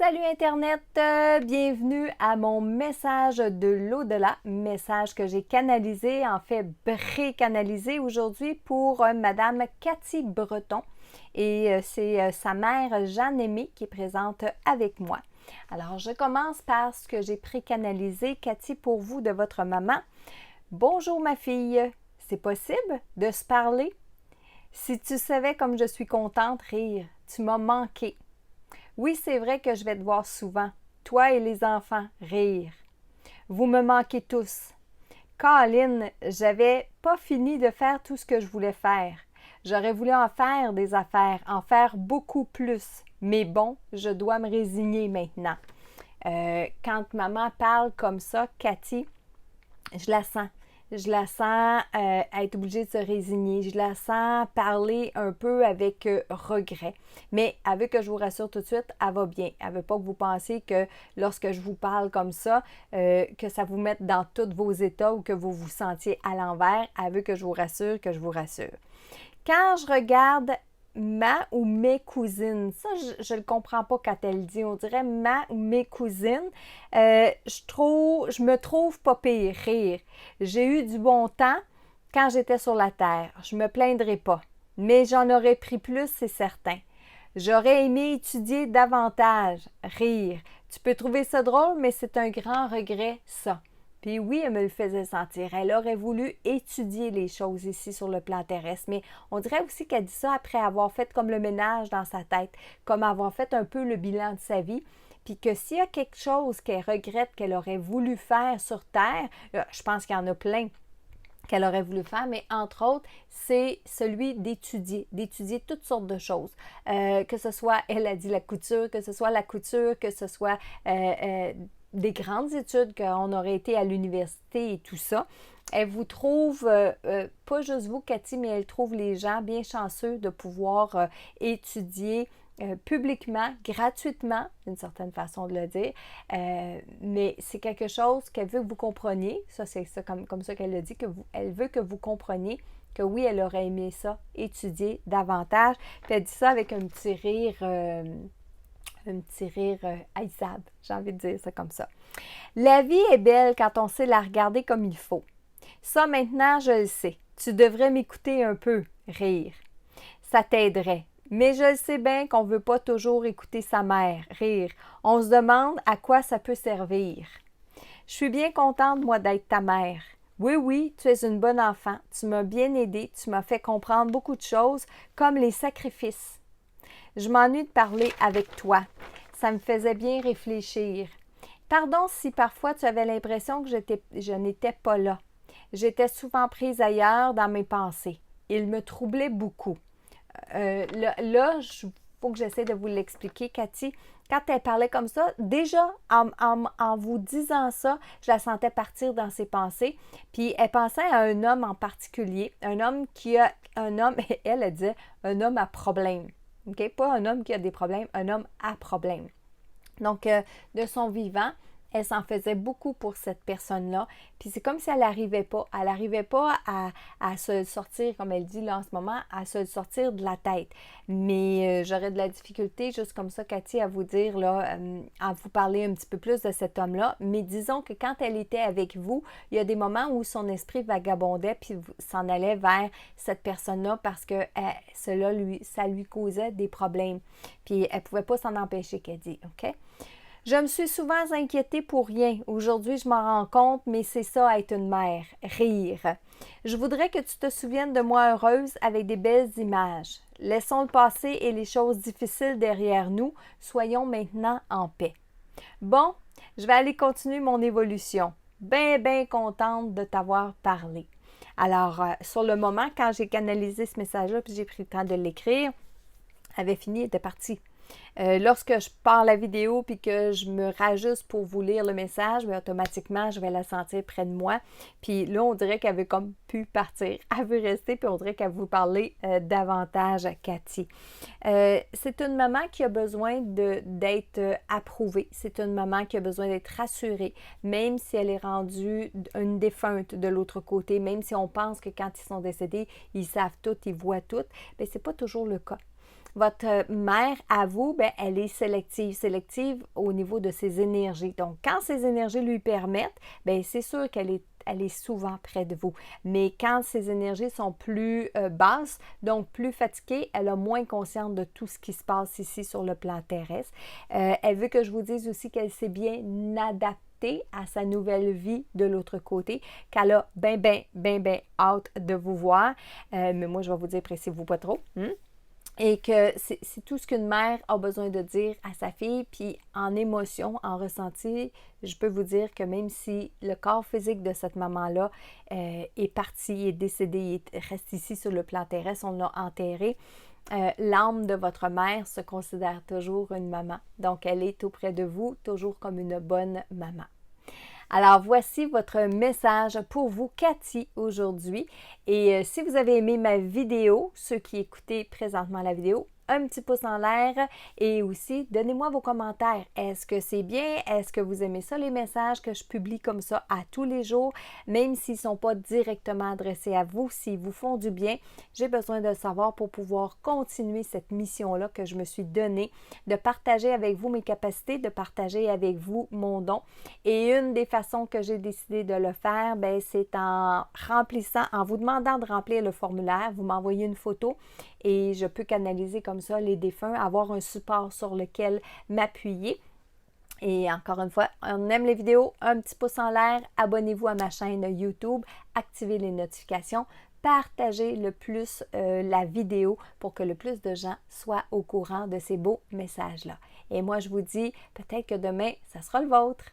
Salut Internet, bienvenue à mon message de l'au-delà, message que j'ai canalisé, en fait pré-canalisé aujourd'hui pour Madame Cathy Breton et c'est sa mère Jeanne-Aimée qui est présente avec moi. Alors je commence par ce que j'ai pré-canalisé, Cathy, pour vous de votre maman. Bonjour ma fille, c'est possible de se parler? Si tu savais comme je suis contente rire, tu m'as manqué. Oui, c'est vrai que je vais te voir souvent, toi et les enfants, rire. Vous me manquez tous. Colin, j'avais pas fini de faire tout ce que je voulais faire. J'aurais voulu en faire des affaires, en faire beaucoup plus. Mais bon, je dois me résigner maintenant. Quand maman parle comme ça, Cathy, je la sens. Je la sens être obligée de se résigner. Je la sens parler un peu avec regret. Mais elle veut que je vous rassure tout de suite, elle va bien. Elle ne veut pas que vous pensiez que lorsque je vous parle comme ça, que ça vous mette dans tous vos états ou que vous vous sentiez à l'envers. Elle veut que je vous rassure, que je vous rassure. Quand je regarde ma ou mes cousines, ça je ne le comprends pas quand elle dit, on dirait ma ou mes cousines, je me trouve pas pire, rire. J'ai eu du bon temps quand j'étais sur la terre, je me plaindrai pas, mais j'en aurais pris plus, c'est certain. J'aurais aimé étudier davantage, rire. Tu peux trouver ça drôle, mais c'est un grand regret, ça. Puis oui, elle me le faisait sentir. Elle aurait voulu étudier les choses ici sur le plan terrestre, mais on dirait aussi qu'elle dit ça après avoir fait comme le ménage dans sa tête, comme avoir fait un peu le bilan de sa vie, puis que s'il y a quelque chose qu'elle regrette qu'elle aurait voulu faire sur Terre, je pense qu'il y en a plein qu'elle aurait voulu faire, mais entre autres, c'est celui d'étudier toutes sortes de choses. Que ce soit, elle a dit la couture, que ce soit la couture, que ce soit des grandes études, qu'on aurait été à l'université et tout ça. Elle vous trouve, pas juste vous, Cathy, mais elle trouve les gens bien chanceux de pouvoir étudier publiquement, gratuitement, d'une certaine façon de le dire, mais c'est quelque chose qu'elle veut que vous compreniez, ça c'est ça comme ça qu'elle le dit, elle veut que vous compreniez que oui, elle aurait aimé ça, étudier davantage, puis elle dit ça avec un petit rire haïssable, j'ai envie de dire ça comme ça. La vie est belle quand on sait la regarder comme il faut. Ça maintenant, je le sais. Tu devrais m'écouter un peu, rire. Ça t'aiderait. Mais je le sais bien qu'on ne veut pas toujours écouter sa mère, rire. On se demande à quoi ça peut servir. Je suis bien contente, moi, d'être ta mère. Oui, oui, tu es une bonne enfant. Tu m'as bien aidée. Tu m'as fait comprendre beaucoup de choses, comme les sacrifices. Je m'ennuie de parler avec toi. Ça me faisait bien réfléchir. Pardon si parfois tu avais l'impression que je n'étais pas là. J'étais souvent prise ailleurs dans mes pensées. Il me troublait beaucoup. Là, faut que j'essaie de vous l'expliquer, Cathy. Quand elle parlait comme ça, déjà, en vous disant ça, je la sentais partir dans ses pensées. Puis elle pensait à un homme en particulier, elle disait, un homme à problème. OK? Pas un homme qui a des problèmes, un homme à problème. Donc, de son vivant, elle s'en faisait beaucoup pour cette personne-là. Puis c'est comme si elle n'arrivait pas. Elle n'arrivait pas à se le sortir, comme elle dit là en ce moment, à se le sortir de la tête. Mais j'aurais de la difficulté, juste comme ça, Cathy, à vous dire, là, à vous parler un petit peu plus de cet homme-là. Mais disons que quand elle était avec vous, il y a des moments où son esprit vagabondait puis s'en allait vers cette personne-là parce que ça lui causait des problèmes. Puis elle ne pouvait pas s'en empêcher, qu'elle dit, OK? Je me suis souvent inquiétée pour rien. Aujourd'hui, je m'en rends compte, mais c'est ça être une mère. Rire. Je voudrais que tu te souviennes de moi heureuse avec des belles images. Laissons le passé et les choses difficiles derrière nous. Soyons maintenant en paix. Bon, je vais aller continuer mon évolution. Bien contente de t'avoir parlé. Alors, sur le moment, quand j'ai canalisé ce message-là, puis j'ai pris le temps de l'écrire, elle avait fini, elle était partie. Lorsque je pars la vidéo puis que je me rajuste pour vous lire le message, bien, automatiquement, je vais la sentir près de moi. Puis là, on dirait qu'elle veut comme pu partir. Elle veut rester, puis on dirait qu'elle veut vous parler davantage à Cathy. C'est une maman qui a besoin d'être approuvée. C'est une maman qui a besoin d'être rassurée, même si elle est rendue une défunte de l'autre côté, même si on pense que quand ils sont décédés, ils savent tout, ils voient tout. Bien, c'est pas toujours le cas. votre mère, à vous, bien, elle est sélective au niveau de ses énergies. Donc, quand ses énergies lui permettent, bien, c'est sûr qu'elle est souvent près de vous. Mais quand ses énergies sont plus basses, donc plus fatiguées, elle a moins conscience de tout ce qui se passe ici sur le plan terrestre. Elle veut que je vous dise aussi qu'elle sait bien adapter à sa nouvelle vie de l'autre côté, qu'elle a bien hâte de vous voir. Mais moi, je vais vous dire, pressez-vous pas trop. Et que c'est tout ce qu'une mère a besoin de dire à sa fille, puis en émotion, en ressenti, je peux vous dire que même si le corps physique de cette maman-là est parti, est décédé, reste ici sur le plan terrestre, on l'a enterré, l'âme de votre mère se considère toujours une maman. Donc, elle est auprès de vous, toujours comme une bonne maman. Alors, voici votre message pour vous, Cathy, aujourd'hui. Et si vous avez aimé ma vidéo, ceux qui écoutez présentement la vidéo, un petit pouce en l'air et aussi donnez-moi vos commentaires. Est-ce que c'est bien? Est-ce que vous aimez ça, les messages que je publie comme ça à tous les jours, même s'ils ne sont pas directement adressés à vous, s'ils vous font du bien? J'ai besoin de le savoir pour pouvoir continuer cette mission-là que je me suis donnée, de partager avec vous mes capacités, de partager avec vous mon don. Et une des façons que j'ai décidé de le faire, bien, c'est en remplissant, en vous demandant de remplir le formulaire. Vous m'envoyez une photo et je peux canaliser comme ça les défunts, avoir un support sur lequel m'appuyer. Et encore une fois, on aime les vidéos, un petit pouce en l'air, abonnez-vous à ma chaîne YouTube, activez les notifications, partagez le plus la vidéo pour que le plus de gens soient au courant de ces beaux messages-là. Et moi, je vous dis peut-être que demain, ça sera le vôtre.